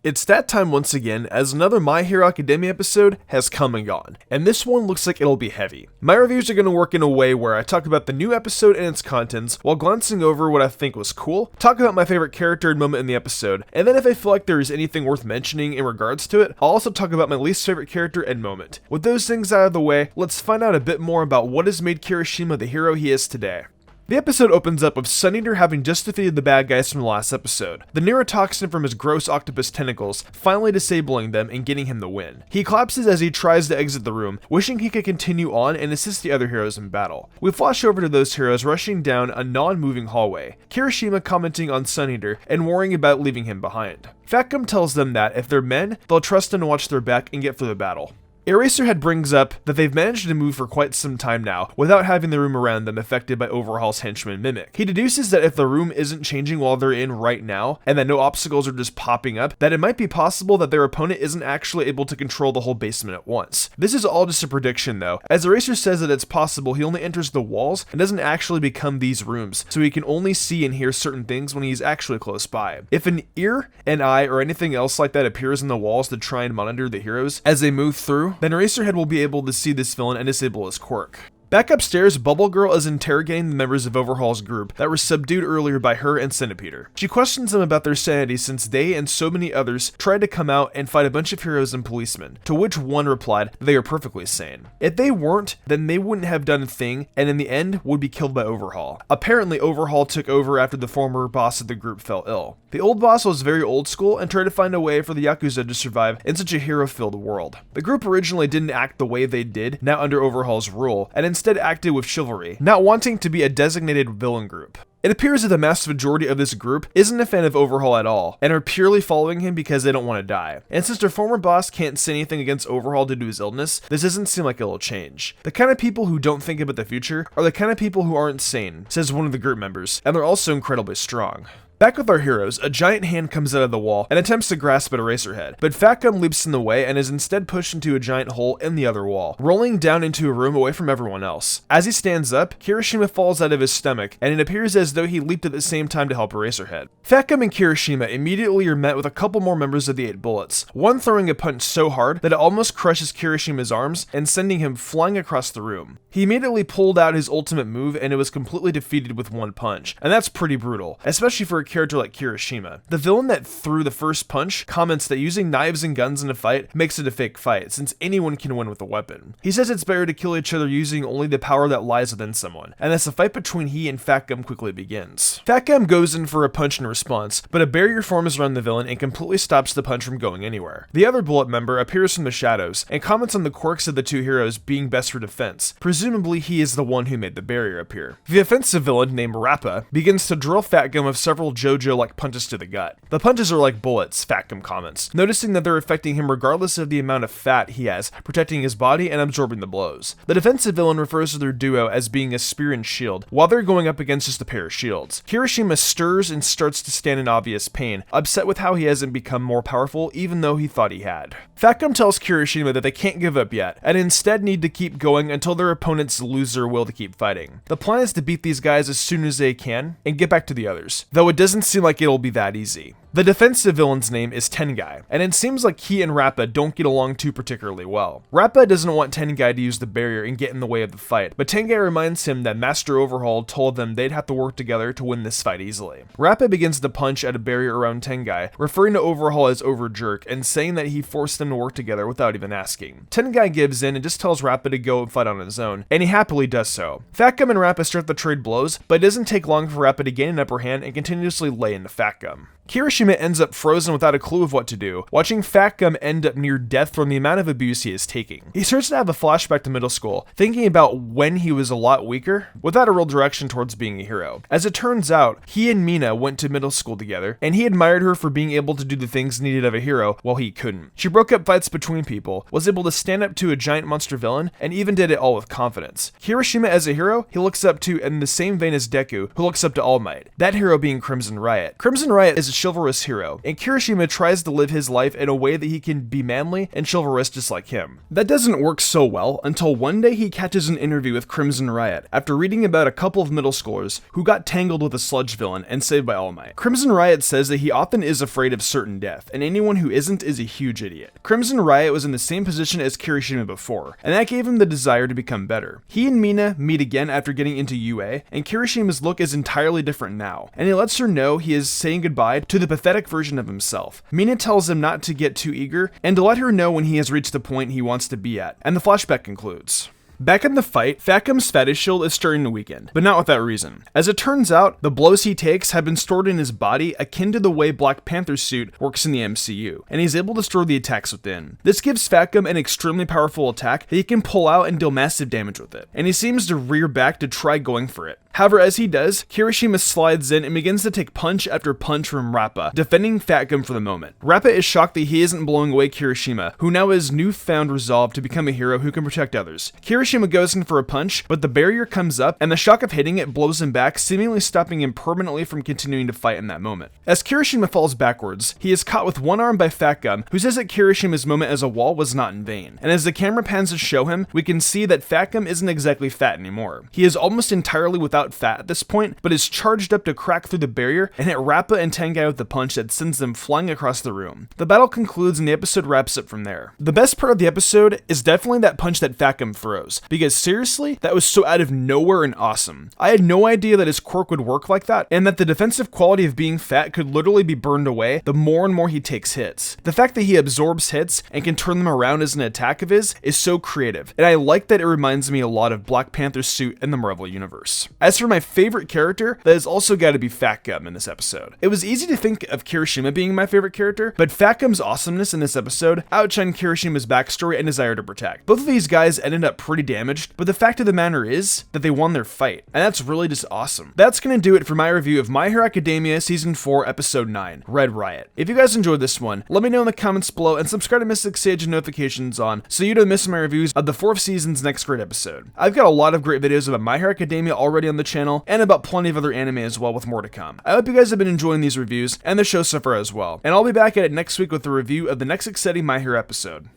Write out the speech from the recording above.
It's that time once again, as another My Hero Academia episode has come and gone, and this one looks like it'll be heavy. My reviews are going to work in a way where I talk about the new episode and its contents, while glancing over what I think was cool, talk about my favorite character and moment in the episode, and then if I feel like there is anything worth mentioning in regards to it, I'll also talk about my least favorite character and moment. With those things out of the way, let's find out a bit more about what has made Kirishima the hero he is today. The episode opens up with Sun Eater having just defeated the bad guys from the last episode, the neurotoxin from his gross octopus tentacles finally disabling them and getting him the win. He collapses as he tries to exit the room, wishing he could continue on and assist the other heroes in battle. We flash over to those heroes rushing down a non-moving hallway, Kirishima commenting on Sun Eater and worrying about leaving him behind. Fatgum tells them that if they're men, they'll trust him to watch their back and get through the battle. Eraserhead brings up that they've managed to move for quite some time now without having the room around them affected by Overhaul's henchman Mimic. He deduces that if the room isn't changing while they're in right now, and that no obstacles are just popping up, that it might be possible that their opponent isn't actually able to control the whole basement at once. This is all just a prediction though, as Eraser says that it's possible he only enters the walls and doesn't actually become these rooms, so he can only see and hear certain things when he's actually close by. If an ear, an eye, or anything else like that appears in the walls to try and monitor the heroes as they move through, then Eraserhead will be able to see this villain and disable his quirk. Back upstairs, Bubble Girl is interrogating the members of Overhaul's group that were subdued earlier by her and Centipeter. She questions them about their sanity since they and so many others tried to come out and fight a bunch of heroes and policemen, to which one replied that they are perfectly sane. If they weren't, then they wouldn't have done a thing and in the end would be killed by Overhaul. Apparently Overhaul took over after the former boss of the group fell ill. The old boss was very old school and tried to find a way for the Yakuza to survive in such a hero-filled world. The group originally didn't act the way they did now under Overhaul's rule, and instead acted with Chivalry, not wanting to be a designated villain group. It appears that the vast majority of this group isn't a fan of Overhaul at all, and are purely following him because they don't want to die. And since their former boss can't say anything against Overhaul due to his illness, this doesn't seem like it'll change. The kind of people who don't think about the future are the kind of people who aren't sane, says one of the group members, and they're also incredibly strong. Back with our heroes, a giant hand comes out of the wall and attempts to grasp at Eraserhead, but Fatgum leaps in the way and is instead pushed into a giant hole in the other wall, rolling down into a room away from everyone else. As he stands up, Kirishima falls out of his stomach, and it appears as though he leaped at the same time to help Eraserhead. Fatgum and Kirishima immediately are met with a couple more members of the 8 Bullets, one throwing a punch so hard that it almost crushes Kirishima's arms and sending him flying across the room. He immediately pulled out his ultimate move and it was completely defeated with one punch, and that's pretty brutal, especially for a character like Kirishima. The villain that threw the first punch comments that using knives and guns in a fight makes it a fake fight, since anyone can win with a weapon. He says it's better to kill each other using only the power that lies within someone, and thus the fight between he and Fatgum quickly begins. Fatgum goes in for a punch in response, but a barrier forms around the villain and completely stops the punch from going anywhere. The other Bullet member appears from the shadows and comments on the quirks of the two heroes being best for defense. Presumably he is the one who made the barrier appear. The offensive villain named Rappa begins to drill Fatgum with several JoJo-like punches to the gut. The punches are like bullets, Fatgum comments, noticing that they're affecting him regardless of the amount of fat he has, protecting his body and absorbing the blows. The defensive villain refers to their duo as being a spear and shield, while they're going up against just a pair of shields. Kirishima stirs and starts to stand in obvious pain, upset with how he hasn't become more powerful even though he thought he had. Fatgum tells Kirishima that they can't give up yet, and instead need to keep going until their opponents lose their will to keep fighting. The plan is to beat these guys as soon as they can, and get back to the others, though it doesn't seem like it'll be that easy. The defensive villain's name is Tengai, and it seems like he and Rappa don't get along too particularly well. Rappa doesn't want Tengai to use the barrier and get in the way of the fight, but Tengai reminds him that Master Overhaul told them they'd have to work together to win this fight easily. Rappa begins to punch at a barrier around Tengai, referring to Overhaul as Overjerk and saying that he forced them to work together without even asking. Tengai gives in and just tells Rappa to go and fight on his own, and he happily does so. Fatgum and Rappa start to trade blows, but it doesn't take long for Rappa to gain an upper hand and continuously lay into Fatgum. Kirishima ends up frozen without a clue of what to do, watching Fatgum end up near death from the amount of abuse he is taking. He starts to have a flashback to middle school, thinking about when he was a lot weaker, without a real direction towards being a hero. As it turns out, he and Mina went to middle school together, and he admired her for being able to do the things needed of a hero while he couldn't. She broke up fights between people, was able to stand up to a giant monster villain, and even did it all with confidence. Kirishima as a hero, he looks up to in the same vein as Deku, who looks up to All Might, that hero being Crimson Riot. Crimson Riot is a chivalrous chivalrous hero, and Kirishima tries to live his life in a way that he can be manly and chivalrous just like him. That doesn't work so well until one day he catches an interview with Crimson Riot after reading about a couple of middle schoolers who got tangled with a sludge villain and saved by All Might. Crimson Riot says that he often is afraid of certain death, and anyone who isn't is a huge idiot. Crimson Riot was in the same position as Kirishima before, and that gave him the desire to become better. He and Mina meet again after getting into UA, and Kirishima's look is entirely different now, and he lets her know he is saying goodbye to the pathetic version of himself. Mina tells him not to get too eager, and to let her know when he has reached the point he wants to be at, and the flashback concludes. Back in the fight, Fatgum's status shield is starting to weaken, but not without reason. As it turns out, the blows he takes have been stored in his body akin to the way Black Panther's suit works in the MCU, and he's able to store the attacks within. This gives Fatgum an extremely powerful attack that he can pull out and deal massive damage with it, and he seems to rear back to try going for it. However, as he does, Kirishima slides in and begins to take punch after punch from Rappa, defending Fatgum for the moment. Rappa is shocked that he isn't blowing away Kirishima, who now has newfound resolve to become a hero who can protect others. Kirishima goes in for a punch, but the barrier comes up, and the shock of hitting it blows him back, seemingly stopping him permanently from continuing to fight in that moment. As Kirishima falls backwards, he is caught with one arm by Fatgum, who says that Kirishima's moment as a wall was not in vain. And as the camera pans to show him, we can see that Fatgum isn't exactly fat anymore. He is almost entirely without fat at this point, but is charged up to crack through the barrier and hit Rappa and Tengai with the punch that sends them flying across the room. The battle concludes and the episode wraps up from there. The best part of the episode is definitely that punch that Fatgum throws, because seriously, that was so out of nowhere and awesome. I had no idea that his quirk would work like that, and that the defensive quality of being fat could literally be burned away the more and more he takes hits. The fact that he absorbs hits and can turn them around as an attack of his is so creative, and I like that it reminds me a lot of Black Panther's suit in the Marvel Universe. As for my favorite character, that has also got to be Fatgum in this episode. It was easy to think of Kirishima being my favorite character, but Fatgum's awesomeness in this episode outshined Kirishima's backstory and desire to protect. Both of these guys ended up pretty damaged, but the fact of the matter is that they won their fight, and that's really just awesome. That's gonna do it for my review of My Hero Academia Season 4, Episode 9, Red Riot. If you guys enjoyed this one, let me know in the comments below, and subscribe to MysticSage and notifications on so you don't miss my reviews of the 4th season's next great episode. I've got a lot of great videos about My Hero Academia already on the channel, and about plenty of other anime as well, with more to come. I hope you guys have been enjoying these reviews, and the show so far as well, and I'll be back at it next week with a review of the next exciting My Hero episode.